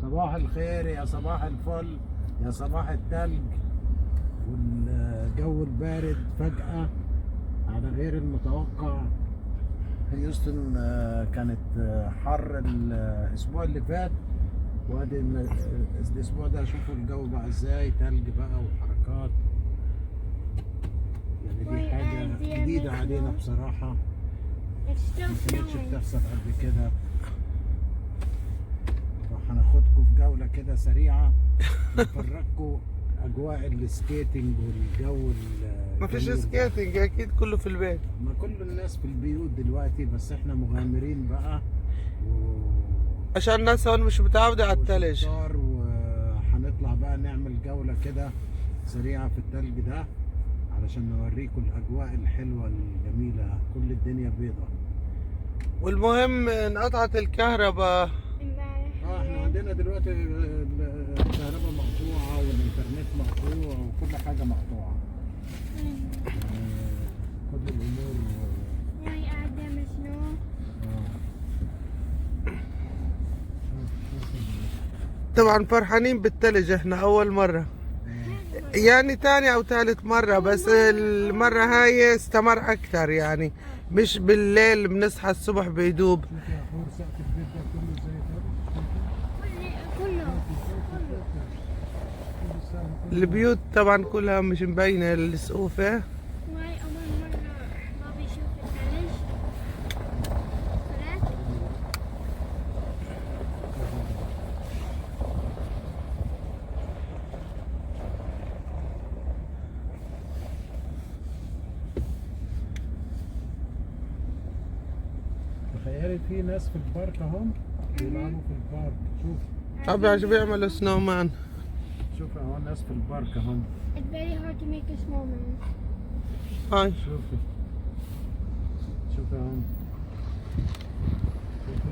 صباح الخير، يا صباح الفل، يا صباح التلج والجو البارد فجأة على غير المتوقع. هيوستن كانت حر الأسبوع اللي فات، وادي الأسبوع ده شوفوا الجو بقى ازاي، تلج بقى وحركات. يعني دي حاجة جديدة علينا بصراحة، ما كانتش بتحصل قبل كده. هناخدكم في جولة كده سريعة نفرجكم أجواء السكيتنج والجو مفيش سكيتنج، أكيد كله في البيت. ما كل الناس في البيوت دلوقتي، بس احنا مغامرين بقى عشان الناس هون مش متعودة على التلج. وهنطلع بقى نعمل جولة كده سريعة في التلج ده علشان نوريكم الأجواء الحلوة الجميلة. كل الدنيا بيضة. والمهم انقطعت الكهرباء. احنا عندنا دلوقتي الكهرباء مقطوعة والإنترنت مقطوع وكل حاجة مقطوعة. كل الأمور طبعا فرحانين بالتلج، احنا أول مرة، يعني تاني أو تالت مرة، بس المرة هاي استمر أكتر، يعني مش بالليل بنصحى الصبح بيدوب. البيوت طبعا كلها مش مبينة السقوفة. تخيلي في ناس في البارك اهم بيلعبوا في البارك. شوف طبعا بيعملوا سنو مان. شوف اهو ناس في البارك اهم. It's very hard to make a snowman. هاي شوفي شوفي اهم. شوفي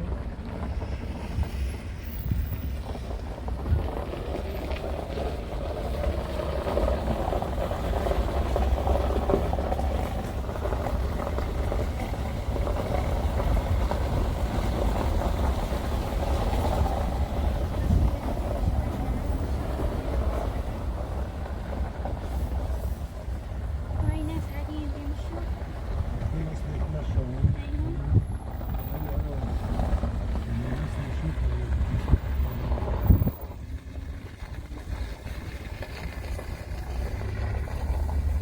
هاي ناس قاعدين بيمشوا. في ناس بيتمشوا اهم. الناس بيشوفوا.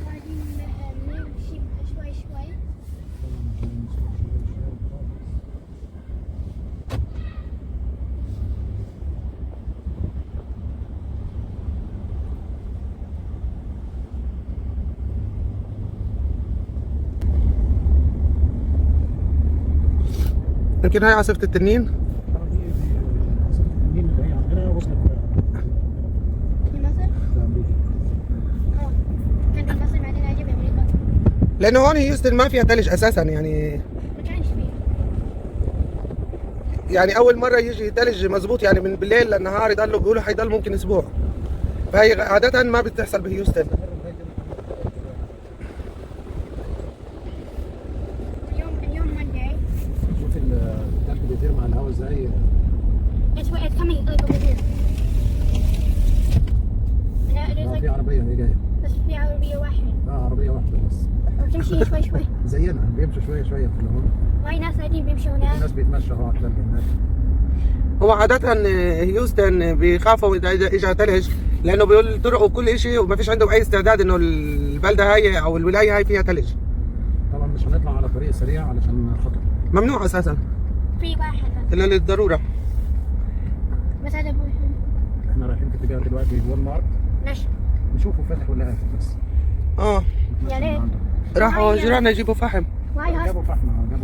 قاعدين نمشي شوي شوي. يمكن هاي عاصفة التنين. مين اللي هي عندنا وصلت في مصر؟ لأمريكا. كان في مصر بعدين أجي بأمريكا. لأنه هون هيوستن ما فيها تلج أساسا، يعني ما كانش فيه. يعني أول مرة يجي تلج مزبوط، يعني من بالليل للنهار يضلوا بيقولوا حيضل ممكن أسبوع، فهي عادة ما بتحصل بهيوستن. اليوم Monday. شوف التلج بيطير مع الهواء ازاي. It's coming like over here. في عربية هي جاية. بس في عربية واحدة. عربية واحدة بس. وبتمشي شوي شوي. زينا بيمشوا شوية شوية في الهون. وهاي ناس قاعدين بيمشوا في هناك. ناس بيتمشوا على التلج هناك. هو عادة هيوستن بيخافوا إذا إجا تلج، لأنه بيقول الطرق وكل شيء، وما فيش عندهم أي استعداد إنه البلدة هاي أو الولاية هاي فيها تلج. طبعا مش هنطلع على طريق سريع علشان خطر. ممنوع أساسا في واحد إلا للضرورة. بس هذا ابوي. احنا رايحين في اتجاه دلوقتي وول مارت، ليش؟ نشوفه فاتح ولا قافل بس. يا ريت. راحوا جيراننا يجيبوا فحم. وهاي جابوا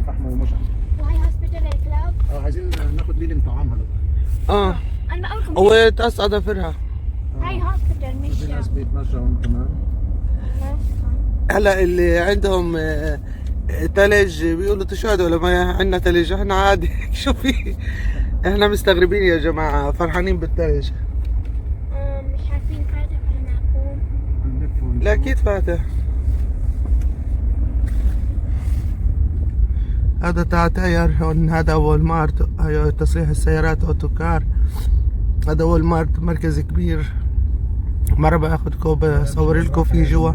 فحمة ومشى. وهاي هوسبيتال الكلاود. عايزين ناخد ليلة طعامها دلوقتي. أنا بقولكم وتقص أظافرها. هاي هوسبيتال مش. في ناس بيتمشوا هون كمان. هلا اللي عندهم تلج بيقولوا تشهدوا لما عندنا تلج، احنا عادي. شو في، احنا مستغربين يا جماعة، فرحانين بالتلج. مش عارفين فاتح ولا معقول. لا اكيد فاتح. هذا تاع تاير هون، هذا وول مارت، هاي تصليح السيارات اوتوكار. هذا وول مارت، مركز كبير. مرة باخدكم بصور لكم فيه جوا.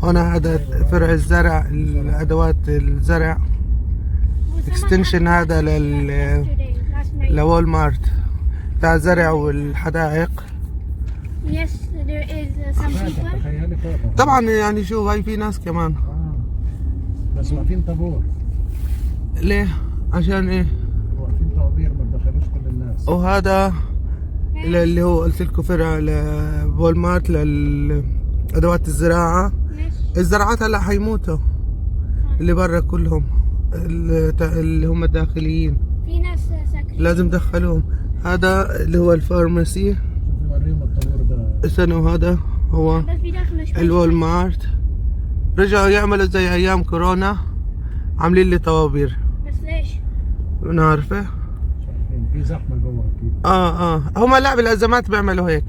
هنا هذا فرع الزرع، الادوات الزرع، اكستنشن هذا لوول مارت بتاع الزرع والحدائق. Yes, there is some people. تخيلي فوق. طبعا يعني شو هاي في ناس كمان. بس واقفين طابور. ليه؟ عشان ايه؟ واقفين طوابير ما تدخلوش كل الناس. وهذا اللي هو قلت لكم فرع لوول مارت للادوات الزراعة. Yes. الزراعات هلا حيموتوا اللي برا كلهم، اللي هم الداخليين في ناس ساكنين. لازم دخلوهم. هذا اللي هو الفارماسي. شوفي وريهم الطابور ده. استنوا، هذا هو بس بيدخلوا شوي. الوول مارت. رجعوا يعملوا زي ايام كورونا، عاملين لي طوابير. بس ليش؟ انا عارفه. شايفين في زحمه جوه اكيد. هم لا بالازمات بيعملوا هيك.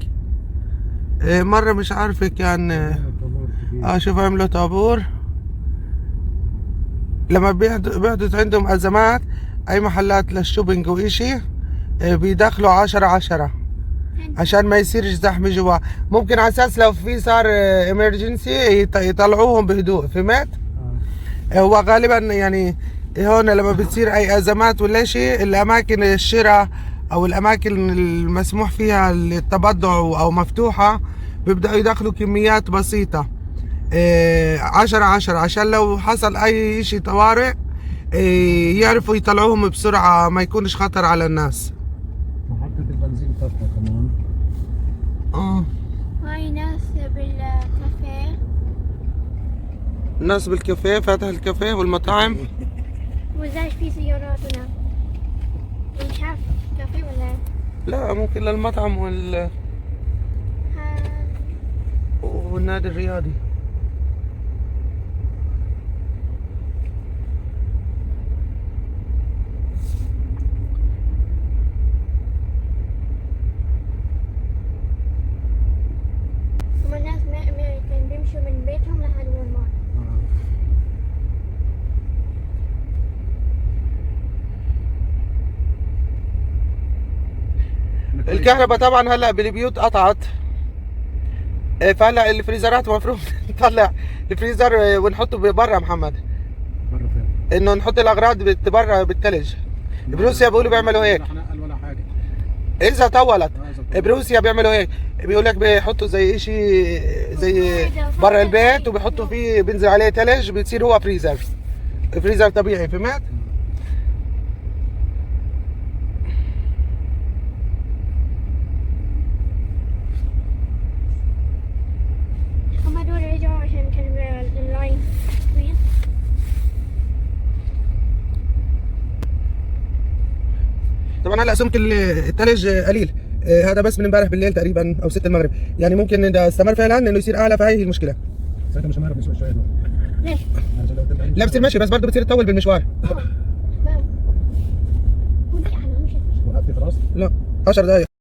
مرة مش عارفة كان الطابور كبير. شوف عملوا طابور لما بيحدث عندهم ازمات، اي محلات للشوبينج واشي بيدخلوا 10 عشان ما يصيرش زحمة جوا. ممكن على اساس لو في صار امرجنسي يطلعوهم بهدوء، فهمت؟ هو غالبا يعني هون لما بتصير اي ازمات ولا شيء، الاماكن الشراء او الاماكن المسموح فيها التبضع او مفتوحة بيبدأوا يدخلوا كميات بسيطة، 10 عشان لو حصل اي شيء طوارئ يعرفوا يطلعوهم بسرعة، ما يكونش خطر على الناس. محطة البنزين فاتحة كمان. هاي ناس بالكافيه. الناس بالكافيه، فاتح الكافيه والمطاعم. وزاش في سيارات هنا. مش عارف كافيه ولا لا ممكن للمطعم ها- والنادي الرياضي. هما ناس أمريكان بيمشوا من بيتهم لحد وول مارت. الكهرباء طبعا هلا بالبيوت قطعت، فهلا الفريزرات مفروض نطلع الفريزر ونحطه برا محمد، برا فين؟ انه نحط الاغراض برا بالثلج. بروسيا بيقولوا بيعملوا هيك لا نقل ولا حاجة. اذا طولت. إذا طولت. بروسيا بيعملوا هيك، بيقول لك بيحطوا زي اشي زي برا البيت وبيحطوا فيه، بينزل عليه ثلج، بيصير هو فريزر طبيعي، فهمت؟ هما دول رجعوا عشان كان اللاين طويل. طبعا هلا سمك الثلج قليل، هذا بس من امبارح بالليل تقريبا او 6 المغرب، يعني ممكن اذا استمر فعلا انه يصير اعلى، فهي هي المشكله. ساعتها مش هنعرف نسوق شوية دول. ليش؟ عشان لو تبقى لا بتصير ماشي، بس برضه بتصير تطول بالمشوار. ما هو دي يعني مش وقفتي خلاص؟ لا 10 دقائق.